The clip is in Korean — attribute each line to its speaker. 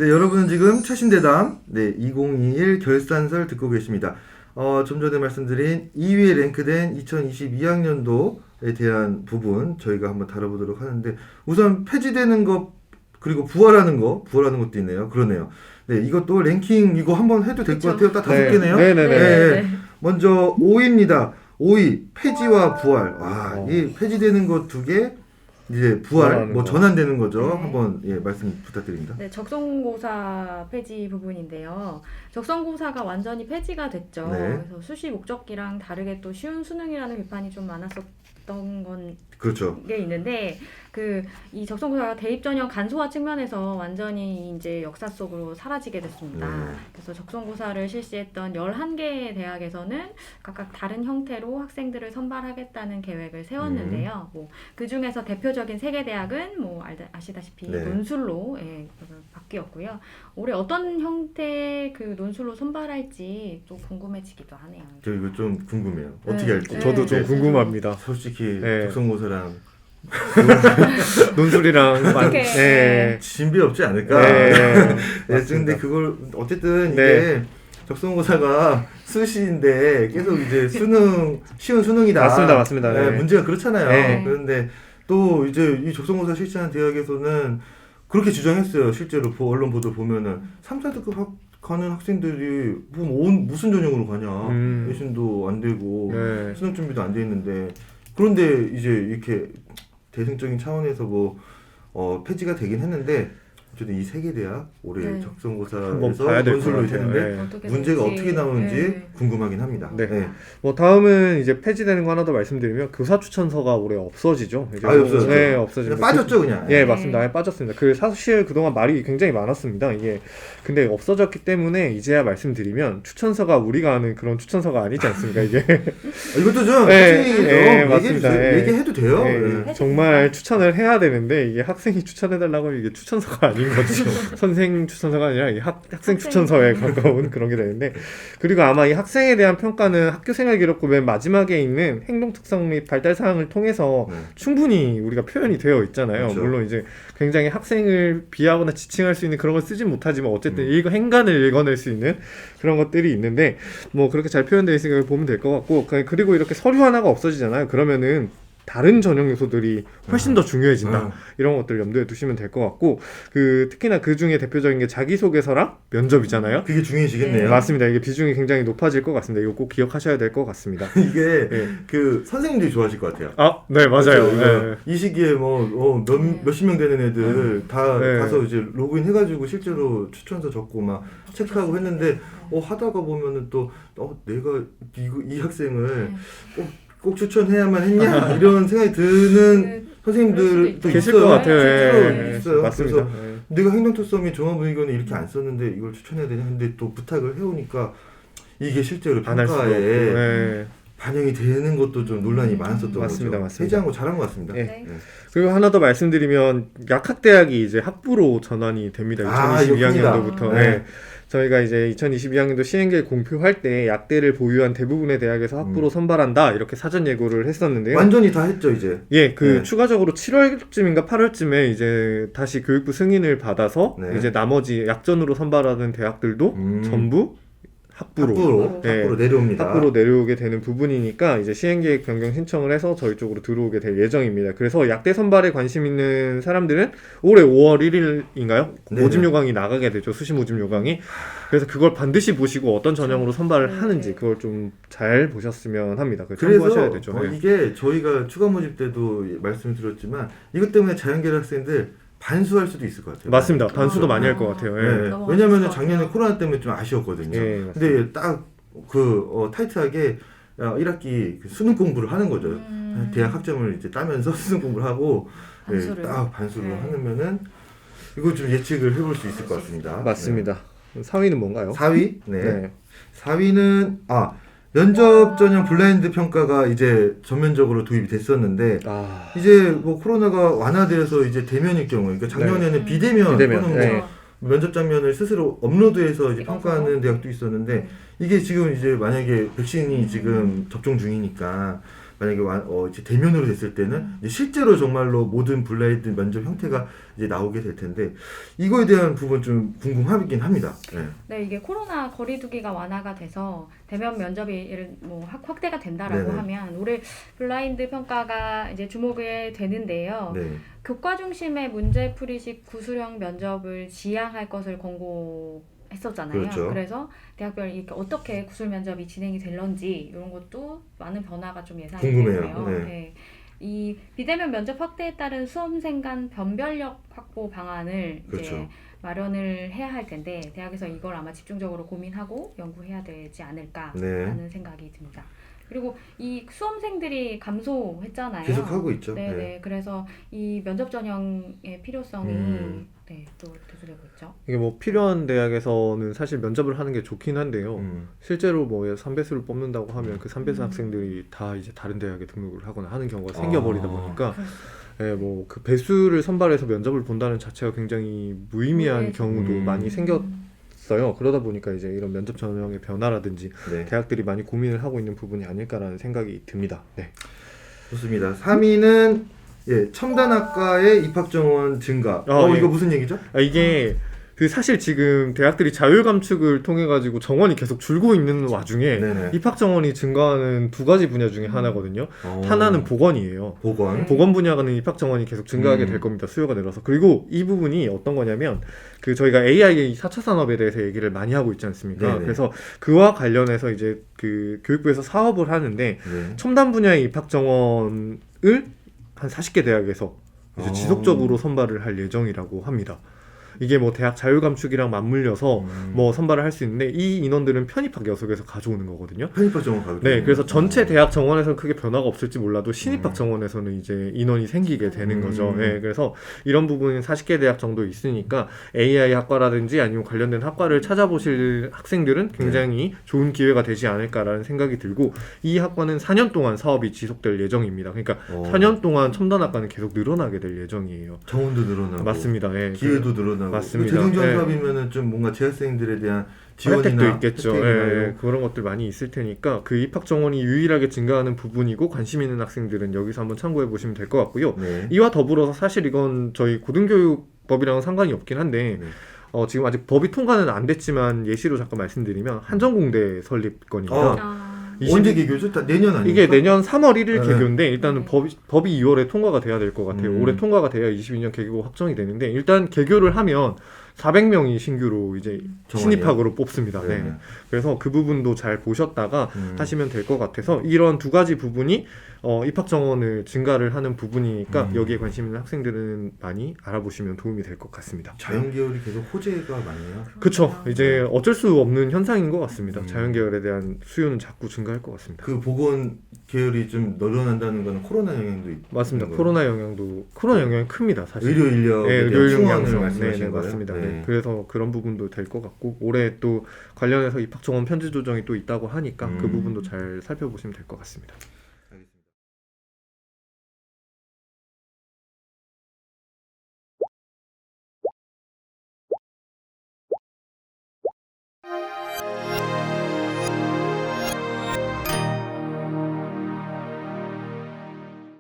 Speaker 1: 네, 여러분은 지금 최신대담 2021 결산설 듣고 계십니다. 좀 전에 말씀드린 2위에 랭크된 2022학년도에 대한 부분 저희가 한번 다뤄보도록 하는데 우선 폐지되는 것 그리고 부활하는 것도 있네요. 그러네요. 네, 이것도 랭킹 이거 한번 해도 될 것 같아요. 딱 5개네요.
Speaker 2: 네네네.
Speaker 1: 먼저 5위입니다. 5위 폐지와 부활. 와, 이 폐지되는 것 2개 이제 부활, 뭐 전환되는 거죠.
Speaker 3: 네.
Speaker 1: 한번 말씀 부탁드립니다.
Speaker 3: 네, 적성고사 폐지 부분인데요. 적성고사가 완전히 폐지가 됐죠.
Speaker 1: 네.
Speaker 3: 그래서 수시 목적기랑 다르게 또 쉬운 수능이라는 비판이 좀 많았었던 건
Speaker 1: 그렇죠.
Speaker 3: 게 있는데 이 적성고사가 대입 전형 간소화 측면에서 완전히 이제 역사 속으로 사라지게 됐습니다.
Speaker 1: 네.
Speaker 3: 그래서 적성고사를 실시했던 11개의 대학에서는 각각 다른 형태로 학생들을 선발하겠다는 계획을 세웠는데요. 그 중에서 대표적인 3개 대학은 아시다시피
Speaker 1: 네.
Speaker 3: 논술로 바뀌었고요. 올해 어떤 형태의 그 논술로 선발할지 또 궁금해지기도 하네요.
Speaker 1: 저 이거 좀 궁금해요. 어떻게
Speaker 3: 네.
Speaker 1: 할지.
Speaker 2: 저도 좀 궁금합니다.
Speaker 1: 솔직히
Speaker 2: 네.
Speaker 1: 적성고사랑
Speaker 2: 논술이랑
Speaker 3: 어떻게,
Speaker 2: 네.
Speaker 1: 진비 없지 않을까.
Speaker 2: 네.
Speaker 1: 근데 그걸 어쨌든
Speaker 2: 네.
Speaker 1: 이게 적성고사가 수시인데 계속 이제 쉬운 수능이다.
Speaker 2: 맞습니다.
Speaker 1: 네,
Speaker 2: 네.
Speaker 1: 문제가 그렇잖아요.
Speaker 2: 네.
Speaker 1: 그런데 또 이제 이 적성고사 실시하는 대학에서는 그렇게 주장했어요. 실제로 언론 보도 보면은 3, 4등급 가는 학생들이 무슨 전형으로 가냐. 외신도 안 되고
Speaker 2: 네.
Speaker 1: 수능 준비도 안 돼 있는데 그런데 이제 이렇게 대승적인 차원에서 폐지가 되긴 했는데 어쨌든 이 3개 대학 올해
Speaker 3: 네.
Speaker 1: 적성고사에서
Speaker 2: 봐야 될것
Speaker 1: 논술로
Speaker 2: 같아요.
Speaker 1: 했는데
Speaker 2: 네.
Speaker 1: 문제가 어떻게 나오는지
Speaker 3: 네.
Speaker 1: 궁금하긴 합니다.
Speaker 2: 네. 뭐 다음은 이제 폐지되는 거 하나 더 말씀드리면 교사 추천서가 올해 없어지죠. 이제
Speaker 1: 없어졌죠.
Speaker 2: 네, 없어집니다.
Speaker 1: 빠졌죠 그냥.
Speaker 2: 예, 맞습니다. 아예 빠졌습니다. 사실 그동안 말이 굉장히 많았습니다. 이게 근데 없어졌기 때문에 이제야 말씀드리면 추천서가 우리가 아는 그런 추천서가 아니지 않습니까? 이게
Speaker 1: 이것도 좀
Speaker 2: 네,
Speaker 1: 솔직히
Speaker 2: 네,
Speaker 1: 좀
Speaker 2: 맞습니다. 네.
Speaker 1: 얘기해도 돼요.
Speaker 2: 네,
Speaker 1: 네.
Speaker 2: 정말 추천을 해야 되는데 이게 학생이 추천해달라고 하면 이게 추천서가 아닌 거죠. 선생 추천서가 아니라 이게 학생 추천서에 가까운 그런 게 되는데 그리고 아마 이 학생에 대한 평가는 학교생활기록부 맨 마지막에 있는 행동특성 및 발달사항을 통해서 충분히 우리가 표현이 되어 있잖아요.
Speaker 1: 그렇죠.
Speaker 2: 물론 이제 굉장히 학생을 비하거나 지칭할 수 있는 그런 걸 쓰진 못하지만 어쨌든 행간을 읽어낼 수 있는 그런 것들이 있는데 뭐 그렇게 잘 표현되어 있으니까 보면 될 것 같고 그리고 이렇게 서류 하나가 없어지잖아요. 그러면은 다른 전형 요소들이 훨씬 더 중요해진다. 이런 것들 염두에 두시면 될 것 같고 특히나 그 중에 대표적인 게 자기소개서랑 면접이잖아요.
Speaker 1: 그게 중요해지겠네요.
Speaker 2: 맞습니다. 이게 비중이 굉장히 높아질 것 같습니다. 이거 꼭 기억하셔야 될 것 같습니다.
Speaker 1: 이게
Speaker 2: 네.
Speaker 1: 그 선생님들이 좋아하실 것 같아요.
Speaker 2: 아, 네, 맞아요. 네.
Speaker 1: 이 시기에 몇십 명 되는 애들 다
Speaker 2: 네.
Speaker 1: 가서 이제 로그인 해가지고 실제로 추천서 적고 막 체크하고 했는데 하다가 보면은 또 내가 이 학생을 꼭 추천해야만 했냐 이런 생각이 드는 선생님들도
Speaker 2: 계실 것 같아요.
Speaker 1: 실제로 있어요.
Speaker 2: 맞습니다.
Speaker 1: 그래서 내가 행동특성 및 종합의견을 이렇게 안 썼는데 이걸 추천해야 되냐 근데 또 부탁을 해오니까 이게 실제로
Speaker 2: 안 할 수가 없고.
Speaker 1: 평가에
Speaker 2: 네.
Speaker 1: 반영이 되는 것도 좀 논란이 많았었던
Speaker 2: 맞습니다.
Speaker 1: 거죠.
Speaker 2: 맞습니다.
Speaker 1: 해제한 거 잘한 것 같습니다.
Speaker 2: 네. 그리고 하나 더 말씀드리면 약학대학이 이제 학부로 전환이 됩니다. 2022학년도부터.
Speaker 1: 네.
Speaker 2: 저희가 이제 2022학년도 시행계획 공표할 때 약대를 보유한 대부분의 대학에서 학부로 선발한다 이렇게 사전 예고를 했었는데요.
Speaker 1: 완전히 다 했죠 이제.
Speaker 2: 예, 추가적으로 7월쯤인가 8월쯤에 이제 다시 교육부 승인을 받아서 이제 나머지 약전으로 선발하는 대학들도 전부 학부로
Speaker 1: 내려옵니다.
Speaker 2: 학부로 내려오게 되는 부분이니까 이제 시행계획 변경 신청을 해서 저희 쪽으로 들어오게 될 예정입니다. 그래서 약대 선발에 관심 있는 사람들은 올해 5월 1일인가요? 모집 요강이 나가게 되죠. 수시 모집 요강이. 그래서 그걸 반드시 보시고 어떤 전형으로 선발을 하는지 그걸 좀 잘 보셨으면 합니다.
Speaker 1: 그래서
Speaker 2: 참고하셔야 되죠.
Speaker 1: 이게 저희가 추가 모집 때도 말씀드렸지만 이것 때문에 자연계열 학생들 반수할 수도 있을 것 같아요.
Speaker 2: 맞습니다. 반수도 많이 할 것 같아요.
Speaker 1: 왜냐하면 작년에 코로나 때문에 좀 아쉬웠거든요.
Speaker 2: 예,
Speaker 1: 근데 딱 타이트하게 1학기 수능 공부를 하는 거죠. 대학 학점을 이제 따면서 수능 공부를 하고 딱 반수를 하면은 이거 좀 예측을 해볼 수 있을 것 같습니다.
Speaker 2: 맞습니다. 4위는 뭔가요?
Speaker 1: 4위? 네. 4위는 면접 전형 블라인드 평가가 이제 전면적으로 도입이 됐었는데 이제 뭐 코로나가 완화되어서 이제 대면일 경우 그러니까 작년에는 비대면 또는 면접 장면을 스스로 업로드해서 이제 평가하는 대학도 있었는데 이게 지금 이제 만약에 백신이 지금 접종 중이니까 만약에 이제 대면으로 됐을 때는 이제 실제로 정말로 모든 블라인드 면접 형태가 이제 나오게 될 텐데 이거에 대한 부분 좀 궁금하긴 합니다. 네.
Speaker 3: 네, 이게 코로나 거리두기가 완화가 돼서 대면 면접이 확대가 된다라고
Speaker 1: 네네.
Speaker 3: 하면 올해 블라인드 평가가 이제 주목이 되는데요.
Speaker 1: 네.
Speaker 3: 교과 중심의 문제풀이식 구술형 면접을 지향할 것을 권고했었잖아요.
Speaker 1: 그렇죠.
Speaker 3: 그래서 대학별 이렇게 어떻게 구술 면접이 진행이 될런지 이런 것도 많은 변화가 좀 예상이
Speaker 1: 궁금해요.
Speaker 3: 되고요.
Speaker 1: 네.
Speaker 3: 네. 이 비대면 면접 확대에 따른 수험생 간 변별력 확보 방안을
Speaker 1: 그렇죠.
Speaker 3: 이제 마련을 해야 할 텐데 대학에서 이걸 아마 집중적으로 고민하고 연구해야 되지 않을까라는
Speaker 1: 네.
Speaker 3: 생각이 듭니다. 그리고 이 수험생들이 감소했잖아요.
Speaker 1: 계속 하고 있죠.
Speaker 3: 네네.
Speaker 1: 네.
Speaker 3: 그래서 이 면접 전형의 필요성이 또 대두되고 있죠.
Speaker 2: 이게 뭐 필요한 대학에서는 사실 면접을 하는 게 좋긴 한데요.
Speaker 1: 음.
Speaker 2: 실제로 뭐 3배수를 뽑는다고 하면 그 3배수 학생들이 다 이제 다른 대학에 등록을 하거나 하는 경우가 생겨버리다 보니까 예, 뭐 그 배수를 선발해서 면접을 본다는 자체가 굉장히 무의미한 경우도 많이 생겼어요. 그러다 보니까 이제 이런 면접 전형의 변화라든지
Speaker 1: 네.
Speaker 2: 대학들이 많이 고민을 하고 있는 부분이 아닐까라는 생각이 듭니다. 네.
Speaker 1: 좋습니다. 3위는 첨단학과의 입학 정원 증가.
Speaker 2: 예.
Speaker 1: 이거 무슨 얘기죠?
Speaker 2: 이게 그 사실 지금 대학들이 자율 감축을 통해 가지고 정원이 계속 줄고 있는 와중에
Speaker 1: 네네.
Speaker 2: 입학 정원이 증가하는 두 가지 분야 중에 하나거든요. 하나는 보건이에요.
Speaker 1: 보건.
Speaker 2: 보건 분야는 입학 정원이 계속 증가하게 될 겁니다. 수요가 늘어서. 그리고 이 부분이 어떤 거냐면 그 저희가 AI 4차 산업에 대해서 얘기를 많이 하고 있지 않습니까?
Speaker 1: 네네.
Speaker 2: 그래서 그와 관련해서 이제 그 교육부에서 사업을 하는데
Speaker 1: 네.
Speaker 2: 첨단 분야의 입학 정원을 한 40개 대학에서 이제 지속적으로 선발을 할 예정이라고 합니다. 이게 뭐 대학 자율 감축이랑 맞물려서 뭐 선발을 할 수 있는데 이 인원들은 편입학 여속에서 가져오는 거거든요.
Speaker 1: 편입학 정원 가격.
Speaker 2: 네, 그래서 전체 대학 정원에서는 크게 변화가 없을지 몰라도 신입학 정원에서는 이제 인원이 생기게 되는 거죠. 네, 그래서 이런 부분은 40개 대학 정도 있으니까 AI 학과라든지 아니면 관련된 학과를 찾아보실 학생들은 굉장히 좋은 기회가 되지 않을까라는 생각이 들고 이 학과는 4년 동안 사업이 지속될 예정입니다. 그러니까 4년 동안 첨단학과는 계속 늘어나게 될 예정이에요.
Speaker 1: 정원도 늘어나고.
Speaker 2: 맞습니다. 예.
Speaker 1: 기회도 늘어나고.
Speaker 2: 맞습니다.
Speaker 1: 재정지원
Speaker 2: 네.
Speaker 1: 사업이면은 좀 뭔가 재학생들에 대한
Speaker 2: 혜택도
Speaker 1: 지원이나
Speaker 2: 있겠죠. 예, 그런 것들 많이 있을 테니까 그 입학 정원이 유일하게 증가하는 부분이고 관심 있는 학생들은 여기서 한번 참고해 보시면 될 것 같고요.
Speaker 1: 네.
Speaker 2: 이와 더불어서 사실 이건 저희 고등교육법이랑은 상관이 없긴 한데
Speaker 1: 네.
Speaker 2: 지금 아직 법이 통과는 안 됐지만 예시로 잠깐 말씀드리면 한전공대 설립건입니다.
Speaker 1: 언제 개교죠? 내년 아니에요?
Speaker 2: 이게 내년 3월 1일
Speaker 1: 네.
Speaker 2: 개교인데 일단은 법이 2월에 통과가 돼야 될 것 같아요. 올해 통과가 돼야 22년 개교 확정이 되는데 일단 개교를 하면 400명이 신규로 이제 신입학으로 뽑습니다. 네.
Speaker 1: 네.
Speaker 2: 그래서 그 부분도 잘 보셨다가 하시면 될 것 같아서 이런 두 가지 부분이 입학 정원을 증가를 하는 부분이니까 여기에 관심 있는 학생들은 많이 알아보시면 도움이 될 것 같습니다.
Speaker 1: 자연계열이 계속 호재가 많네요.
Speaker 2: 그렇죠. 이제 어쩔 수 없는 현상인 것 같습니다. 자연계열에 대한 수요는 자꾸 증가할 것 같습니다.
Speaker 1: 그 보건 계열이 좀 늘어난다는 건 코로나 영향도 있는
Speaker 2: 맞습니다.
Speaker 1: 거예요?
Speaker 2: 코로나 영향이 큽니다. 사실.
Speaker 1: 의료 인력에
Speaker 2: 네,
Speaker 1: 대한
Speaker 2: 의료 인력
Speaker 1: 충원을
Speaker 2: 양성.
Speaker 1: 말씀하신
Speaker 2: 네,
Speaker 1: 거예요?
Speaker 2: 맞습니다.
Speaker 1: 네.
Speaker 2: 네. 그래서 그런 부분도 될 것 같고 올해 또 관련해서 입학 정원 편제 조정이 또 있다고 하니까 그 부분도 잘 살펴보시면 될 것 같습니다.